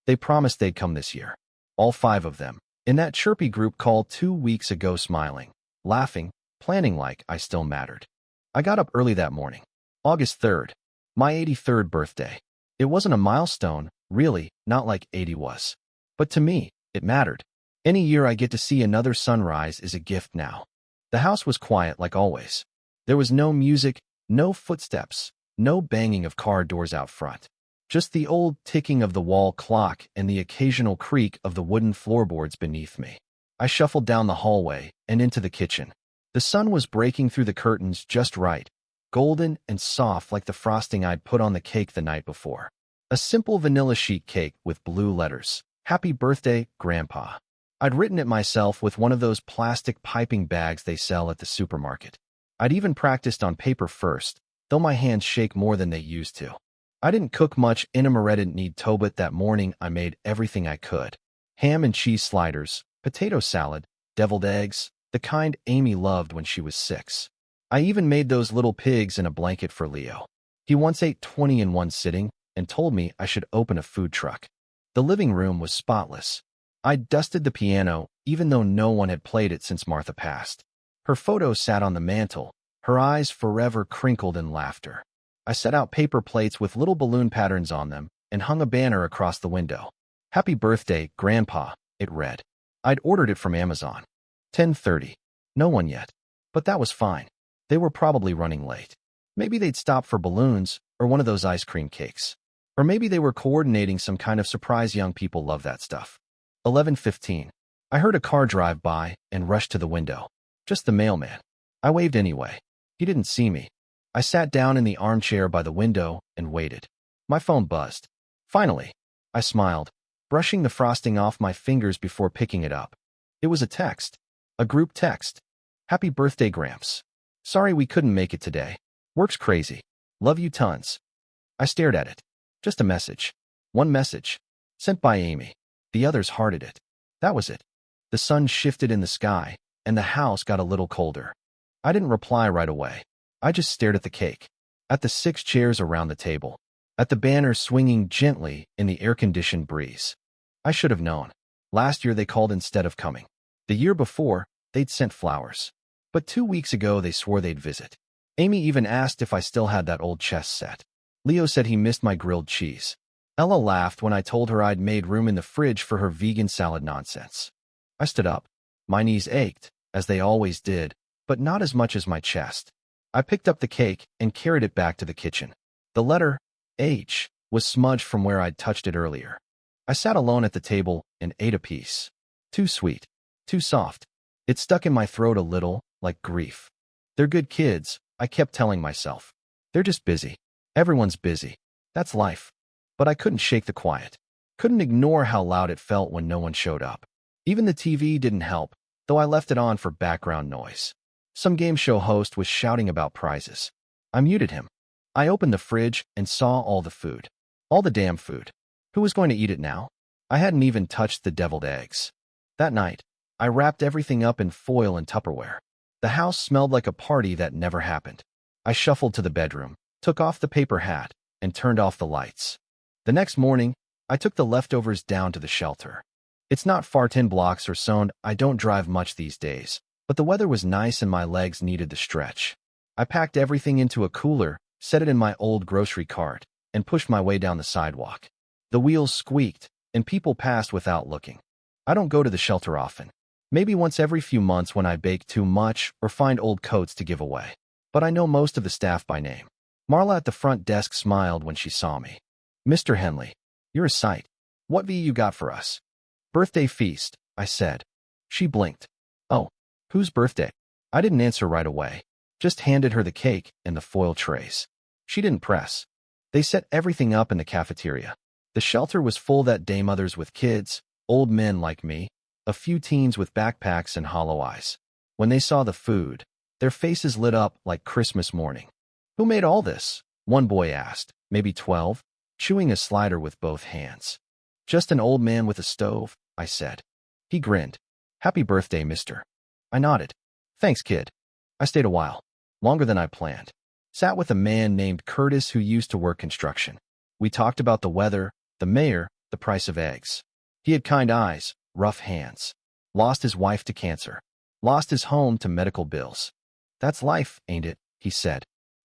They promised they'd come this year. All 5 of them. In that chirpy group call 2 weeks ago, smiling, laughing, planning like I still mattered. I got up early that morning. August 3rd. My 83rd birthday. It wasn't a milestone, really, not like 80 was. But to me, it mattered. Any year I get to see another sunrise is a gift now. The house was quiet like always. There was no music, no footsteps, no banging of car doors out front. Just the old ticking of the wall clock and the occasional creak of the wooden floorboards beneath me. I shuffled down the hallway and into the kitchen. The sun was breaking through the curtains just right, golden and soft like the frosting I'd put on the cake the night before. A simple vanilla sheet cake with blue letters. Happy birthday, Grandpa. I'd written it myself with one of those plastic piping bags they sell at the supermarket. I'd even practiced on paper first, though my hands shake more than they used to. I didn't cook much inamoredent need tobit that morning. I made everything I could. Ham and cheese sliders, potato salad, deviled eggs, the kind Amy loved when she was 6. I even made those little pigs in a blanket for Leo. He once ate 20 in one sitting and told me I should open a food truck. The living room was spotless. I dusted the piano, even though no one had played it since Martha passed. Her photo sat on the mantel, her eyes forever crinkled in laughter. I set out paper plates with little balloon patterns on them and hung a banner across the window. Happy birthday, Grandpa, it read. I'd ordered it from Amazon. 10:30. No one yet. But that was fine. They were probably running late. Maybe they'd stop for balloons or one of those ice cream cakes. Or maybe they were coordinating some kind of surprise. Young people love that stuff. 11:15. I heard a car drive by and rushed to the window. Just the mailman. I waved anyway. He didn't see me. I sat down in the armchair by the window and waited. My phone buzzed. Finally, I smiled, brushing the frosting off my fingers before picking it up. It was a text. A group text. Happy birthday, Gramps. Sorry we couldn't make it today. Work's crazy. Love you tons. I stared at it. Just a message. One message. Sent by Amy. The others hearted it. That was it. The sun shifted in the sky, and the house got a little colder. I didn't reply right away. I just stared at the cake, at the 6 chairs around the table, at the banner swinging gently in the air-conditioned breeze. I should have known. Last year they called instead of coming. The year before, they'd sent flowers. But 2 weeks ago they swore they'd visit. Amy even asked if I still had that old chess set. Leo said he missed my grilled cheese. Ella laughed when I told her I'd made room in the fridge for her vegan salad nonsense. I stood up. My knees ached, as they always did, but not as much as my chest. I picked up the cake and carried it back to the kitchen. The letter, H, was smudged from where I'd touched it earlier. I sat alone at the table and ate a piece. Too sweet. Too soft. It stuck in my throat a little, like grief. They're good kids, I kept telling myself. They're just busy. Everyone's busy. That's life. But I couldn't shake the quiet. Couldn't ignore how loud it felt when no one showed up. Even the TV didn't help, though I left it on for background noise. Some game show host was shouting about prizes. I muted him. I opened the fridge and saw all the food. All the damn food. Who was going to eat it now? I hadn't even touched the deviled eggs. That night, I wrapped everything up in foil and Tupperware. The house smelled like a party that never happened. I shuffled to the bedroom, took off the paper hat, and turned off the lights. The next morning, I took the leftovers down to the shelter. It's not far, 10 blocks or so. I don't drive much these days, but the weather was nice and my legs needed the stretch. I packed everything into a cooler, set it in my old grocery cart, and pushed my way down the sidewalk. The wheels squeaked, and people passed without looking. I don't go to the shelter often. Maybe once every few months when I bake too much or find old coats to give away. But I know most of the staff by name. Marla at the front desk smiled when she saw me. Mr. Henley, you're a sight. What V you got for us? Birthday feast, I said. She blinked. Oh, whose birthday? I didn't answer right away. Just handed her the cake and the foil trays. She didn't press. They set everything up in the cafeteria. The shelter was full that day, mothers with kids, old men like me, a few teens with backpacks and hollow eyes. When they saw the food, their faces lit up like Christmas morning. Who made all this? One boy asked, maybe 12, chewing a slider with both hands. Just an old man with a stove, I said. He grinned. Happy birthday, mister. I nodded. Thanks, kid. I stayed a while, longer than I planned. Sat with a man named Curtis who used to work construction. We talked about the weather, the mayor, the price of eggs. He had kind eyes, rough hands. Lost his wife to cancer. Lost his home to medical bills. That's life, ain't it? He said.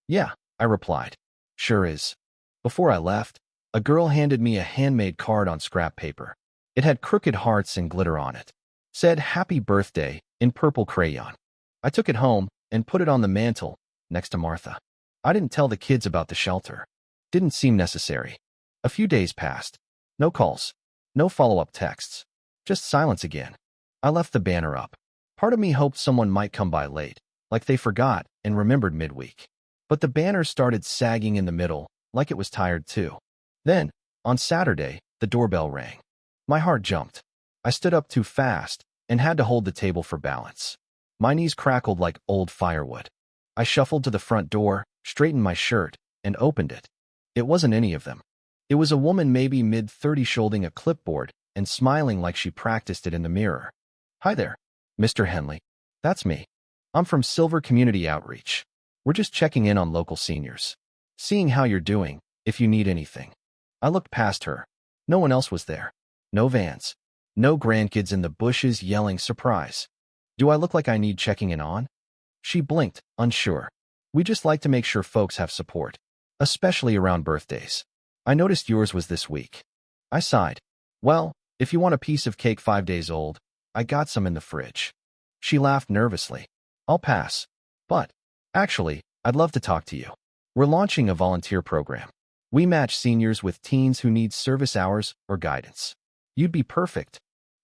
Yeah, I replied. Sure is. Before I left, a girl handed me a handmade card on scrap paper. It had crooked hearts and glitter on it. Said happy birthday in purple crayon. I took it home and put it on the mantel next to Martha. I didn't tell the kids about the shelter. Didn't seem necessary. A few days passed. No calls. No follow-up texts. Just silence again. I left the banner up. Part of me hoped someone might come by late, like they forgot and remembered midweek. But the banner started sagging in the middle, like it was tired too. Then, on Saturday, the doorbell rang. My heart jumped. I stood up too fast and had to hold the table for balance. My knees crackled like old firewood. I shuffled to the front door, straightened my shirt, and opened it. It wasn't any of them. It was a woman maybe mid-30s holding a clipboard and smiling like she practiced it in the mirror. Hi there, Mr. Henley. That's me. I'm from Silver Community Outreach. We're just checking in on local seniors. Seeing how you're doing, if you need anything. I looked past her. No one else was there. No vans. No grandkids in the bushes yelling surprise. Do I look like I need checking in on? She blinked, unsure. We just like to make sure folks have support, especially around birthdays. I noticed yours was this week. I sighed. Well, if you want a piece of cake 5 days old, I got some in the fridge. She laughed nervously. I'll pass. But, actually, I'd love to talk to you. We're launching a volunteer program. We match seniors with teens who need service hours or guidance. You'd be perfect.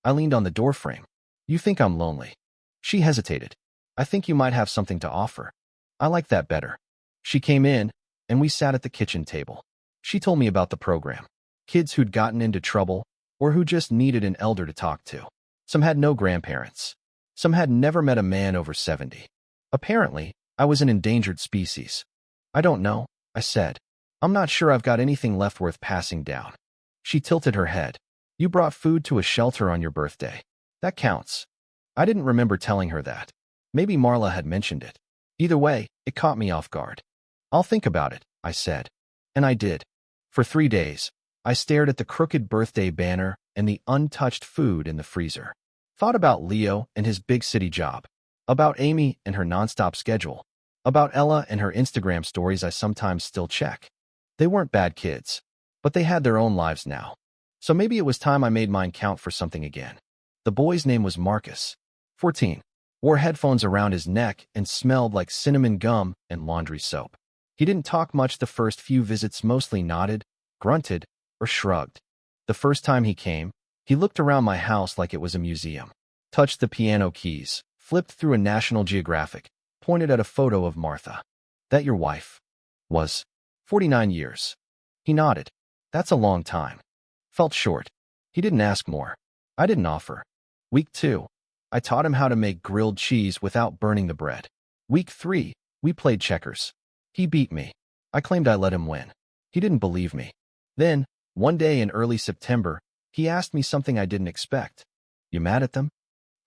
I leaned on the doorframe. You think I'm lonely? She hesitated. I think you might have something to offer. I like that better. She came in, and we sat at the kitchen table. She told me about the program. Kids who'd gotten into trouble, or who just needed an elder to talk to. Some had no grandparents. Some had never met a man over 70. Apparently, I was an endangered species. I don't know, I said. I'm not sure I've got anything left worth passing down. She tilted her head. You brought food to a shelter on your birthday. That counts. I didn't remember telling her that. Maybe Marla had mentioned it. Either way, it caught me off guard. I'll think about it, I said. And I did. For 3 days, I stared at the crooked birthday banner and the untouched food in the freezer. Thought about Leo and his big city job. About Amy and her nonstop schedule. About Ella and her Instagram stories I sometimes still check. They weren't bad kids, but they had their own lives now. So maybe it was time I made mine count for something again. The boy's name was Marcus, 14, wore headphones around his neck and smelled like cinnamon gum and laundry soap. He didn't talk much the first few visits, mostly nodded, grunted, or shrugged. The first time he came, he looked around my house like it was a museum, touched the piano keys, flipped through a National Geographic, pointed at a photo of Martha. That your wife? Was 49 years. He nodded. That's a long time. Felt short. He didn't ask more. I didn't offer. Week 2, I taught him how to make grilled cheese without burning the bread. Week 3, we played checkers. He beat me. I claimed I let him win. He didn't believe me. Then, one day in early September, he asked me something I didn't expect. You mad at them?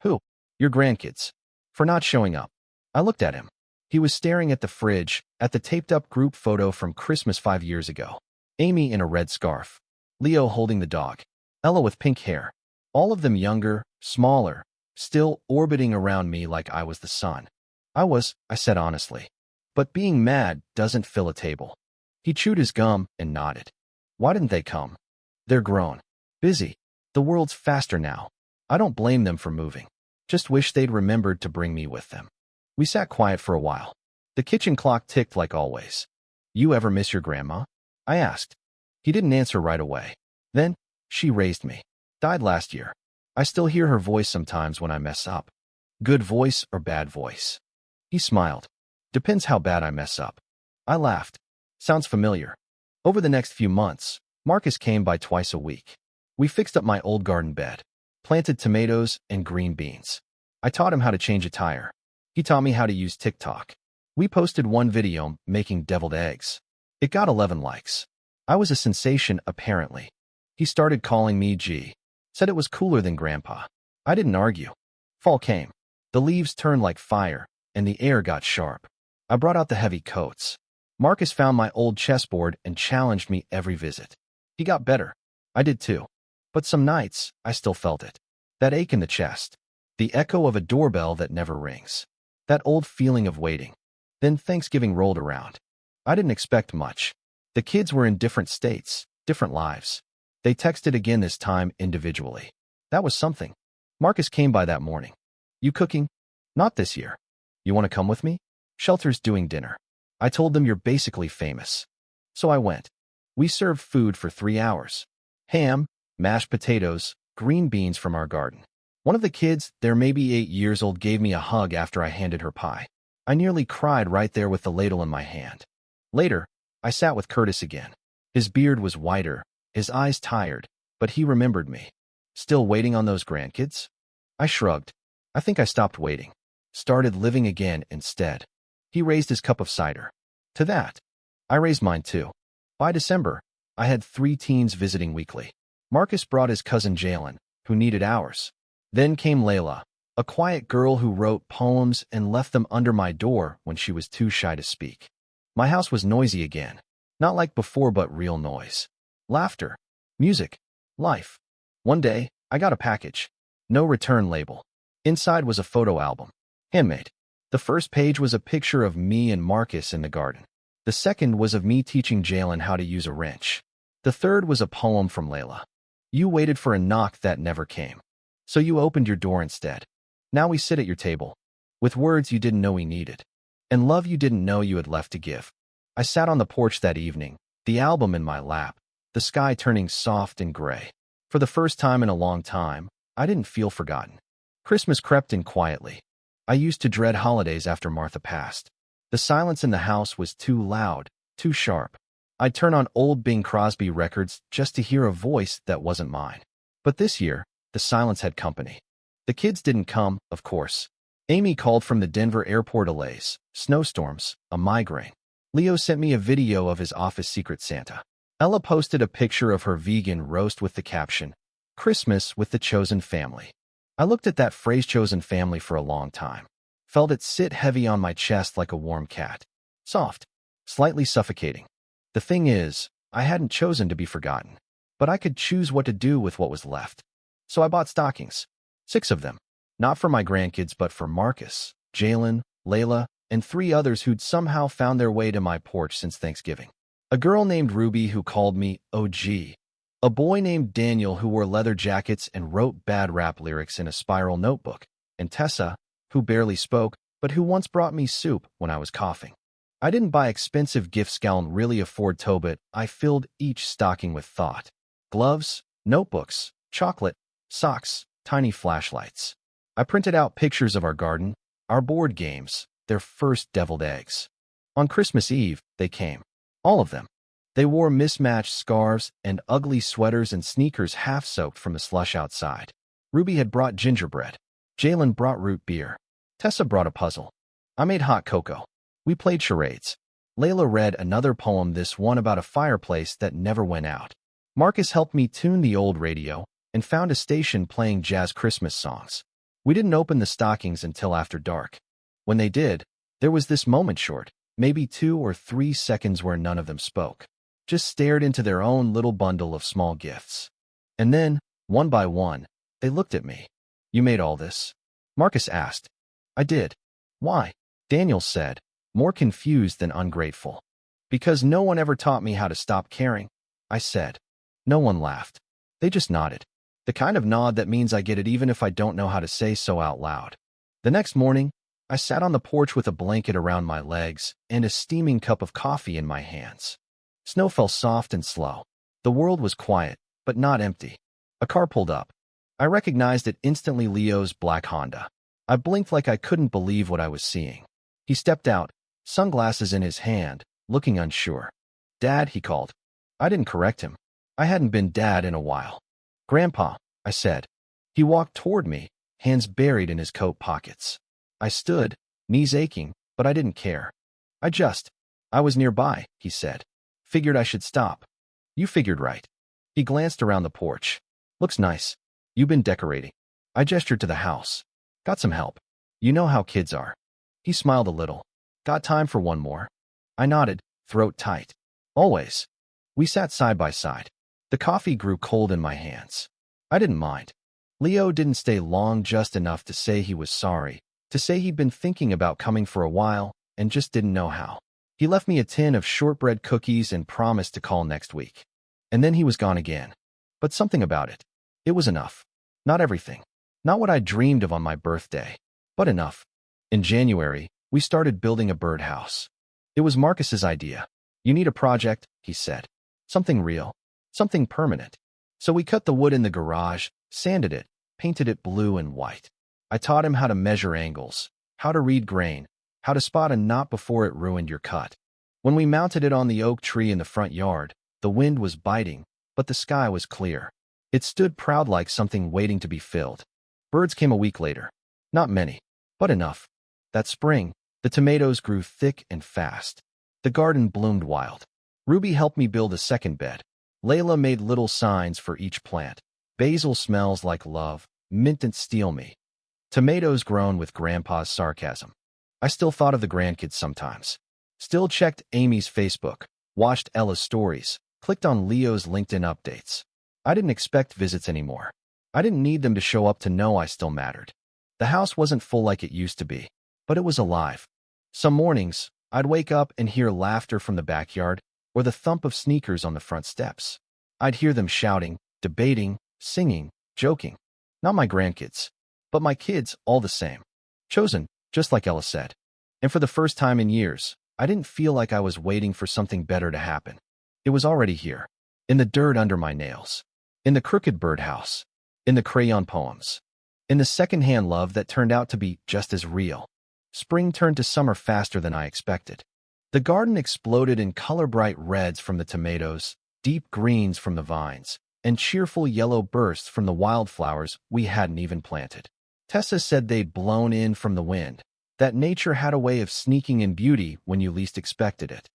Who? Your grandkids. For not showing up. I looked at him. He was staring at the fridge, at the taped-up group photo from Christmas 5 years ago. Amy in a red scarf. Leo holding the dog. Ella with pink hair. All of them younger, smaller, still orbiting around me like I was the sun. I said honestly. But being mad doesn't fill a table. He chewed his gum and nodded. Why didn't they come? They're grown. Busy. The world's faster now. I don't blame them for moving. Just wish they'd remembered to bring me with them. We sat quiet for a while. The kitchen clock ticked like always. You ever miss your grandma? I asked. He didn't answer right away. Then, she raised me. Died last year. I still hear her voice sometimes when I mess up. Good voice or bad voice? He smiled. Depends how bad I mess up. I laughed. Sounds familiar. Over the next few months, Marcus came by twice a week. We fixed up my old garden bed, planted tomatoes and green beans. I taught him how to change a tire. He taught me how to use TikTok. We posted one video making deviled eggs. It got 11 likes. I was a sensation, apparently. He started calling me G. Said it was cooler than Grandpa. I didn't argue. Fall came. The leaves turned like fire, and the air got sharp. I brought out the heavy coats. Marcus found my old chessboard and challenged me every visit. He got better. I did too. But some nights, I still felt it. That ache in the chest. The echo of a doorbell that never rings. That old feeling of waiting. Then Thanksgiving rolled around. I didn't expect much. The kids were in different states, different lives. They texted again this time individually. That was something. Marcus came by that morning. You cooking? Not this year. You want to come with me? Shelter's doing dinner. I told them you're basically famous. So I went. We served food for 3 hours. Ham, mashed potatoes, green beans from our garden. One of the kids, they're maybe 8 years old, gave me a hug after I handed her pie. I nearly cried right there with the ladle in my hand. Later, I sat with Curtis again. His beard was whiter, his eyes tired, but he remembered me. Still waiting on those grandkids? I shrugged. I think I stopped waiting. Started living again instead. He raised his cup of cider. To that, I raised mine too. By December, I had 3 teens visiting weekly. Marcus brought his cousin Jalen, who needed ours. Then came Layla, a quiet girl who wrote poems and left them under my door when she was too shy to speak. My house was noisy again. Not like before, but real noise. Laughter, music, life. One day, I got a package. No return label. Inside was a photo album. Handmade. The first page was a picture of me and Marcus in the garden. The second was of me teaching Jalen how to use a wrench. The third was a poem from Layla. You waited for a knock that never came. So you opened your door instead. Now we sit at your table. With words you didn't know we needed. And love you didn't know you had left to give. I sat on the porch that evening, the album in my lap, the sky turning soft and gray. For the first time in a long time, I didn't feel forgotten. Christmas crept in quietly. I used to dread holidays after Martha passed. The silence in the house was too loud, too sharp. I'd turn on old Bing Crosby records just to hear a voice that wasn't mine. But this year, the silence had company. The kids didn't come, of course. Amy called from the Denver airport. Delays, snowstorms, a migraine. Leo sent me a video of his office Secret Santa. Ella posted a picture of her vegan roast with the caption, Christmas with the chosen family. I looked at that phrase chosen family for a long time. Felt it sit heavy on my chest like a warm cat. Soft, slightly suffocating. The thing is, I hadn't chosen to be forgotten. But I could choose what to do with what was left. So I bought stockings. 6 of them. Not for my grandkids, but for Marcus, Jalen, Layla, and 3 others who'd somehow found their way to my porch since Thanksgiving. A girl named Ruby who called me OG. A boy named Daniel who wore leather jackets and wrote bad rap lyrics in a spiral notebook. And Tessa, who barely spoke, but who once brought me soup when I was coughing. I didn't buy expensive gifts, can't really afford to, but I filled each stocking with thought. Gloves, notebooks, chocolate, socks, tiny flashlights. I printed out pictures of our garden, our board games, their first deviled eggs. On Christmas Eve, they came. All of them. They wore mismatched scarves and ugly sweaters and sneakers half-soaked from the slush outside. Ruby had brought gingerbread. Jalen brought root beer. Tessa brought a puzzle. I made hot cocoa. We played charades. Layla read another poem, this one about a fireplace that never went out. Marcus helped me tune the old radio and found a station playing jazz Christmas songs. We didn't open the stockings until after dark. When they did, there was this moment short, maybe 2 or 3 seconds where none of them spoke. Just stared into their own little bundle of small gifts. And then, one by one, they looked at me. You made all this? Marcus asked. I did. Why? Daniel said, more confused than ungrateful. Because no one ever taught me how to stop caring, I said. No one laughed. They just nodded. The kind of nod that means I get it even if I don't know how to say so out loud. The next morning, I sat on the porch with a blanket around my legs and a steaming cup of coffee in my hands. Snow fell soft and slow. The world was quiet, but not empty. A car pulled up. I recognized it instantly, Leo's black Honda. I blinked like I couldn't believe what I was seeing. He stepped out, sunglasses in his hand, looking unsure. Dad, he called. I didn't correct him. I hadn't been dad in a while. Grandpa, I said. He walked toward me, hands buried in his coat pockets. I stood, knees aching, but I didn't care. I was nearby, he said. Figured I should stop. You figured right. He glanced around the porch. Looks nice. You've been decorating. I gestured to the house. Got some help. You know how kids are. He smiled a little. Got time for one more? I nodded, throat tight. Always. We sat side by side. The coffee grew cold in my hands. I didn't mind. Leo didn't stay long, just enough to say he was sorry, to say he'd been thinking about coming for a while and just didn't know how. He left me a tin of shortbread cookies and promised to call next week. And then he was gone again. But something about it. It was enough. Not everything. Not what I dreamed of on my birthday. But enough. In January, we started building a birdhouse. It was Marcus's idea. You need a project, he said. Something real. Something permanent. So we cut the wood in the garage, sanded it, painted it blue and white. I taught him how to measure angles, how to read grain, how to spot a knot before it ruined your cut. When we mounted it on the oak tree in the front yard, the wind was biting, but the sky was clear. It stood proud like something waiting to be filled. Birds came a week later. Not many, but enough. That spring, the tomatoes grew thick and fast. The garden bloomed wild. Ruby helped me build a second bed. Layla made little signs for each plant. Basil smells like love, mint and steal me. Tomatoes grown with Grandpa's sarcasm. I still thought of the grandkids sometimes. Still checked Amy's Facebook, watched Ella's stories, clicked on Leo's LinkedIn updates. I didn't expect visits anymore. I didn't need them to show up to know I still mattered. The house wasn't full like it used to be, but it was alive. Some mornings, I'd wake up and hear laughter from the backyard or the thump of sneakers on the front steps. I'd hear them shouting, debating, singing, joking. Not my grandkids, but my kids all the same. Chosen, just like Ella said. And for the first time in years, I didn't feel like I was waiting for something better to happen. It was already here, in the dirt under my nails, in the crooked birdhouse, in the crayon poems, in the secondhand love that turned out to be just as real. Spring turned to summer faster than I expected. The garden exploded in color-bright reds from the tomatoes, deep greens from the vines, and cheerful yellow bursts from the wildflowers we hadn't even planted. Tessa said they'd blown in from the wind, that nature had a way of sneaking in beauty when you least expected it.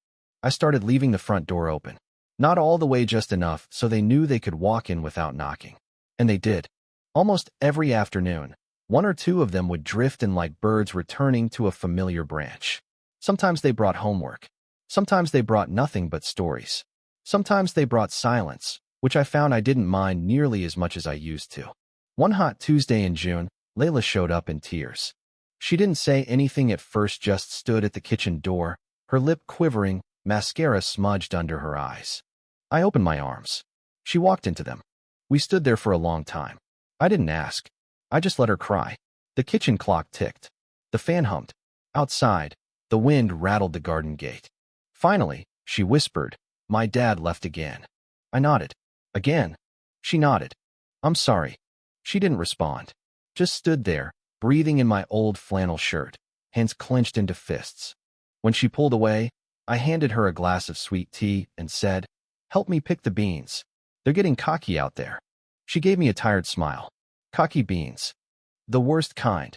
I started leaving the front door open. Not all the way, just enough so they knew they could walk in without knocking. And they did. Almost every afternoon, one or two of them would drift in like birds returning to a familiar branch. Sometimes they brought homework. Sometimes they brought nothing but stories. Sometimes they brought silence, which I found I didn't mind nearly as much as I used to. One hot Tuesday in June, Layla showed up in tears. She didn't say anything at first, just stood at the kitchen door, her lip quivering, mascara smudged under her eyes. I opened my arms. She walked into them. We stood there for a long time. I didn't ask. I just let her cry. The kitchen clock ticked. The fan hummed. Outside, the wind rattled the garden gate. Finally, she whispered, "My dad left again." I nodded. "Again?" She nodded. "I'm sorry." She didn't respond. Just stood there, breathing in my old flannel shirt, hands clenched into fists. When she pulled away, I handed her a glass of sweet tea and said, "Help me pick the beans. They're getting cocky out there." She gave me a tired smile. Cocky beans. The worst kind.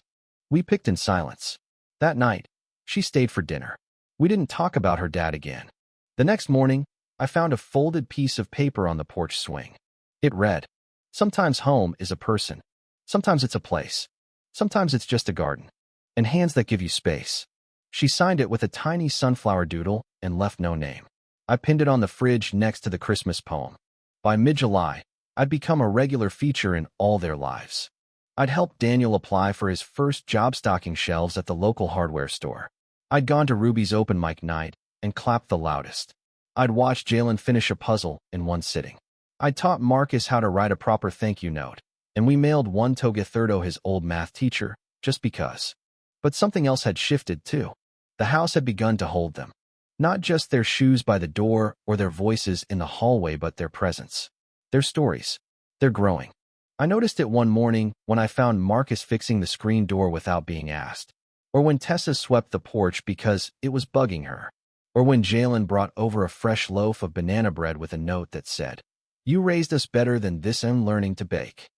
We picked in silence. That night, she stayed for dinner. We didn't talk about her dad again. The next morning, I found a folded piece of paper on the porch swing. It read, "Sometimes home is a person. Sometimes it's a place. Sometimes it's just a garden. And hands that give you space." She signed it with a tiny sunflower doodle and left no name. I pinned it on the fridge next to the Christmas poem. By mid-July, I'd become a regular feature in all their lives. I'd helped Daniel apply for his first job stocking shelves at the local hardware store. I'd gone to Ruby's open mic night and clapped the loudest. I'd watched Jalen finish a puzzle in one sitting. I'd taught Marcus how to write a proper thank you note, and we mailed one to Gotherdo, his old math teacher, just because. But something else had shifted too. The house had begun to hold them. Not just their shoes by the door or their voices in the hallway, but their presence. Their stories. They're growing. I noticed it one morning when I found Marcus fixing the screen door without being asked, or when Tessa swept the porch because it was bugging her, or when Jalen brought over a fresh loaf of banana bread with a note that said, "You raised us better than this and learning to bake."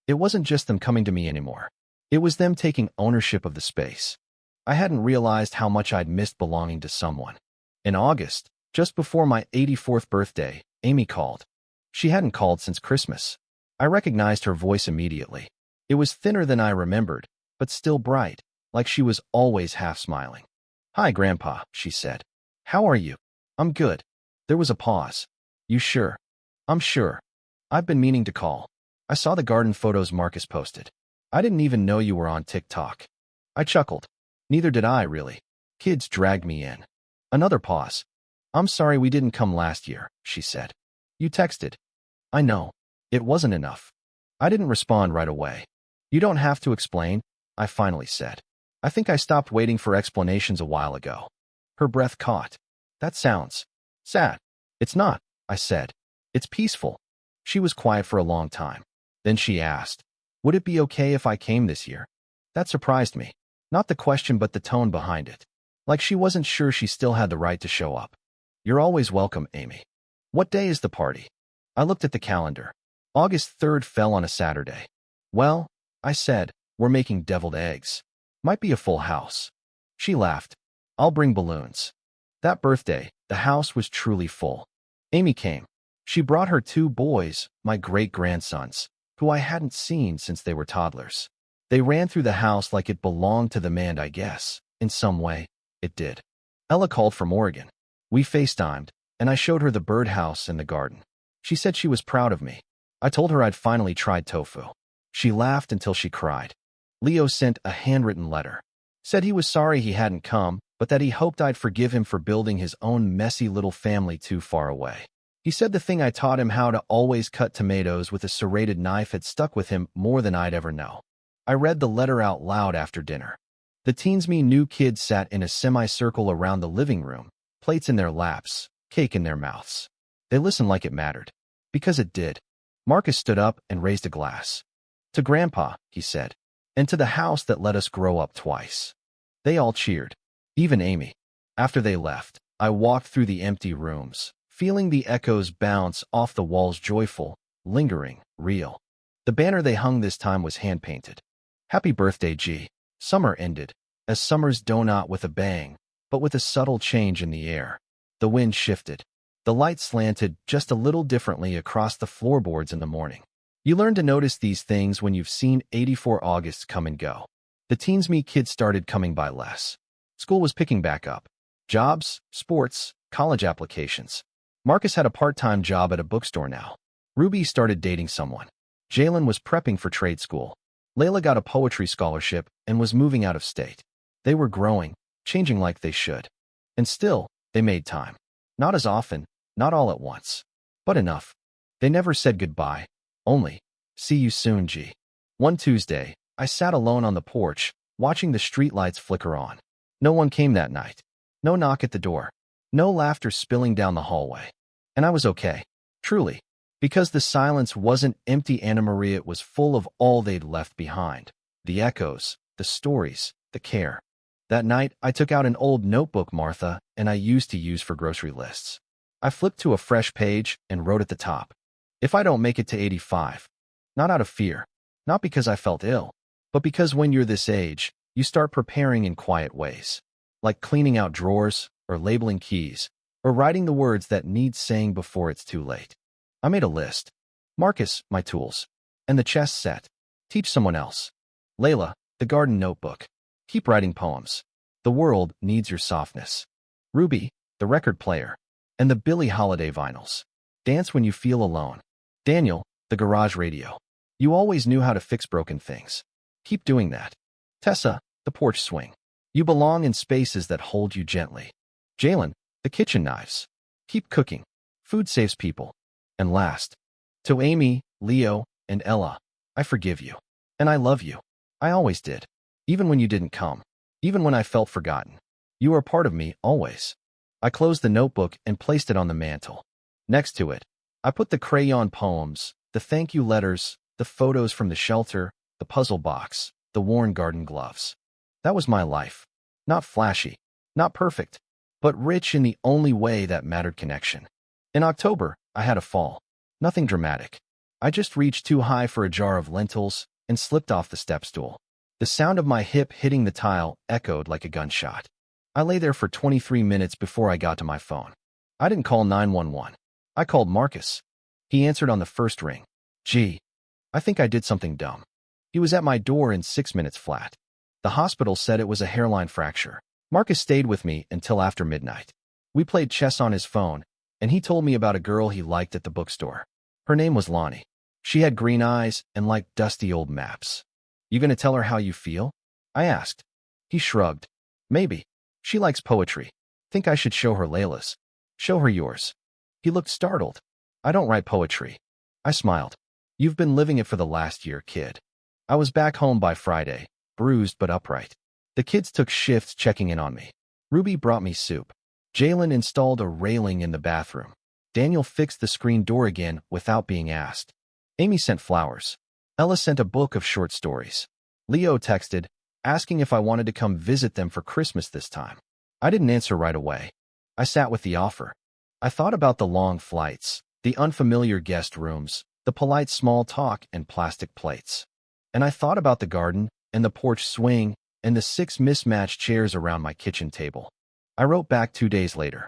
It wasn't just them coming to me anymore. It was them taking ownership of the space. I hadn't realized how much I'd missed belonging to someone. In August, just before my 84th birthday, Amy called. She hadn't called since Christmas. I recognized her voice immediately. It was thinner than I remembered, but still bright, like she was always half smiling. "Hi, Grandpa," she said. "How are you?" "I'm good." There was a pause. "You sure?" "I'm sure. I've been meaning to call." I saw the garden photos Marcus posted. I didn't even know you were on TikTok. I chuckled. Neither did I, really. Kids dragged me in. Another pause. I'm sorry we didn't come last year, she said. You texted. I know. It wasn't enough. I didn't respond right away. You don't have to explain, I finally said. I think I stopped waiting for explanations a while ago. Her breath caught. That sounds sad. It's not, I said. It's peaceful. She was quiet for a long time. Then she asked, would it be okay if I came this year? That surprised me. Not the question but the tone behind it. Like she wasn't sure she still had the right to show up. You're always welcome, Amy. What day is the party? I looked at the calendar. August 3rd fell on a Saturday. Well, I said, we're making deviled eggs. Might be a full house. She laughed. I'll bring balloons. That birthday, the house was truly full. Amy came. She brought her 2 boys, my great-grandsons, who I hadn't seen since they were toddlers. They ran through the house like it belonged to the man, I guess. In some way, it did. Ella called from Oregon. We FaceTimed, and I showed her the birdhouse and the garden. She said she was proud of me. I told her I'd finally tried tofu. She laughed until she cried. Leo sent a handwritten letter. Said he was sorry he hadn't come, but that he hoped I'd forgive him for building his own messy little family too far away. He said the thing I taught him how to always cut tomatoes with a serrated knife had stuck with him more than I'd ever know. I read the letter out loud after dinner. The teens me new kids sat in a semicircle around the living room, plates in their laps, cake in their mouths. They listened like it mattered. Because it did. Marcus stood up and raised a glass. To Grandpa, he said, and to the house that let us grow up twice. They all cheered. Even Amy. After they left, I walked through the empty rooms, feeling the echoes bounce off the walls, joyful, lingering, real. The banner they hung this time was hand-painted. Happy birthday, G. Summer ended, as summers do not with a bang, but with a subtle change in the air. The wind shifted. The light slanted just a little differently across the floorboards in the morning. You learn to notice these things when you've seen 84 Augusts come and go. The teens me kids started coming by less. School was picking back up. Jobs, sports, college applications. Marcus had a part-time job at a bookstore now. Ruby started dating someone. Jalen was prepping for trade school. Layla got a poetry scholarship and was moving out of state. They were growing, changing like they should. And still, they made time. Not as often, not all at once. But enough. They never said goodbye. Only, see you soon, G. One Tuesday, I sat alone on the porch, watching the streetlights flicker on. No one came that night. No knock at the door. No laughter spilling down the hallway. And I was okay. Truly. Because the silence wasn't empty, Anna Maria, it was full of all they'd left behind. The echoes, the stories, the care. That night, I took out an old notebook Martha and I used to use for grocery lists. I flipped to a fresh page and wrote at the top, if I don't make it to 85. Not out of fear. Not because I felt ill. But because when you're this age, you start preparing in quiet ways. Like cleaning out drawers, or labeling keys, or writing the words that need saying before it's too late. I made a list. Marcus, my tools. And the chess set. Teach someone else. Layla, the garden notebook. Keep writing poems. The world needs your softness. Ruby, the record player. And the Billie Holiday vinyls. Dance when you feel alone. Daniel, the garage radio. You always knew how to fix broken things. Keep doing that. Tessa, the porch swing. You belong in spaces that hold you gently. Jalen, the kitchen knives. Keep cooking. Food saves people. And last, to Amy, Leo, and Ella, I forgive you. And I love you. I always did. Even when you didn't come. Even when I felt forgotten. You are part of me, always. I closed the notebook and placed it on the mantel. Next to it, I put the crayon poems, the thank you letters, the photos from the shelter, the puzzle box, the worn garden gloves. That was my life. Not flashy, not perfect, but rich in the only way that mattered: connection. In October, I had a fall. Nothing dramatic. I just reached too high for a jar of lentils and slipped off the step stool. The sound of my hip hitting the tile echoed like a gunshot. I lay there for 23 minutes before I got to my phone. I didn't call 911. I called Marcus. He answered on the first ring. Gee, I think I did something dumb. He was at my door in 6 minutes flat. The hospital said it was a hairline fracture. Marcus stayed with me until after midnight. We played chess on his phone, and he told me about a girl he liked at the bookstore. Her name was Lonnie. She had green eyes and liked dusty old maps. You gonna tell her how you feel? I asked. He shrugged. Maybe. She likes poetry. Think I should show her Layla's. Show her yours. He looked startled. I don't write poetry. I smiled. You've been living it for the last year, kid. I was back home by Friday, bruised but upright. The kids took shifts checking in on me. Ruby brought me soup. Jalen installed a railing in the bathroom. Daniel fixed the screen door again without being asked. Amy sent flowers. Ella sent a book of short stories. Leo texted, asking if I wanted to come visit them for Christmas this time. I didn't answer right away. I sat with the offer. I thought about the long flights, the unfamiliar guest rooms, the polite small talk and plastic plates. And I thought about the garden and the porch swing and the 6 mismatched chairs around my kitchen table. I wrote back 2 days later.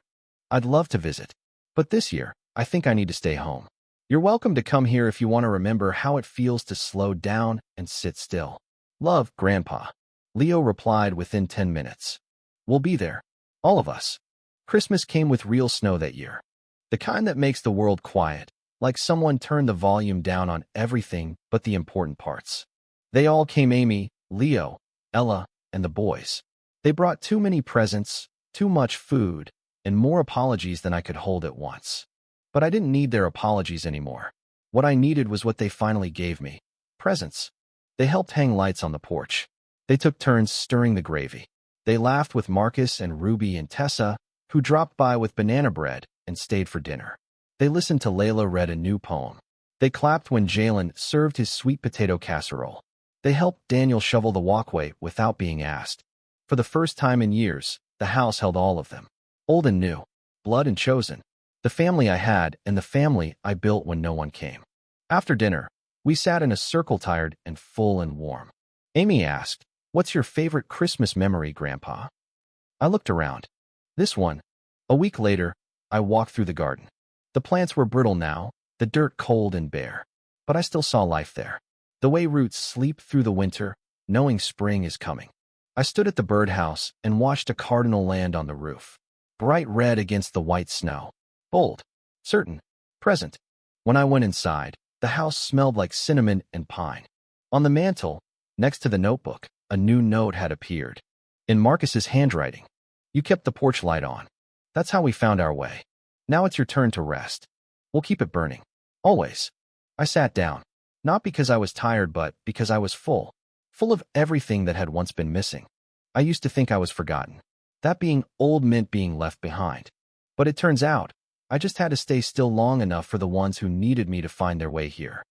I'd love to visit, but this year, I think I need to stay home. You're welcome to come here if you want to remember how it feels to slow down and sit still. Love, Grandpa. Leo replied within 10 minutes. We'll be there. All of us. Christmas came with real snow that year. The kind that makes the world quiet, like someone turned the volume down on everything but the important parts. They all came: Amy, Leo, Ella, and the boys. They brought too many presents, too much food, and more apologies than I could hold at once. But I didn't need their apologies anymore. What I needed was what they finally gave me. Presents. They helped hang lights on the porch. They took turns stirring the gravy. They laughed with Marcus and Ruby and Tessa, who dropped by with banana bread and stayed for dinner. They listened to Layla read a new poem. They clapped when Jalen served his sweet potato casserole. They helped Daniel shovel the walkway without being asked. For the first time in years, the house held all of them. Old and new. Blood and chosen. The family I had and the family I built when no one came. After dinner, we sat in a circle, tired and full and warm. Amy asked, "What's your favorite Christmas memory, Grandpa?" I looked around. This one. A week later, I walked through the garden. The plants were brittle now, the dirt cold and bare. But I still saw life there. The way roots sleep through the winter, knowing spring is coming. I stood at the birdhouse and watched a cardinal land on the roof. Bright red against the white snow. Bold. Certain. Present. When I went inside, the house smelled like cinnamon and pine. On the mantel, next to the notebook, a new note had appeared. In Marcus's handwriting. You kept the porch light on. That's how we found our way. Now it's your turn to rest. We'll keep it burning. Always. I sat down. Not because I was tired, but because I was full. Full of everything that had once been missing. I used to think I was forgotten. That being old meant being left behind. But it turns out, I just had to stay still long enough for the ones who needed me to find their way here.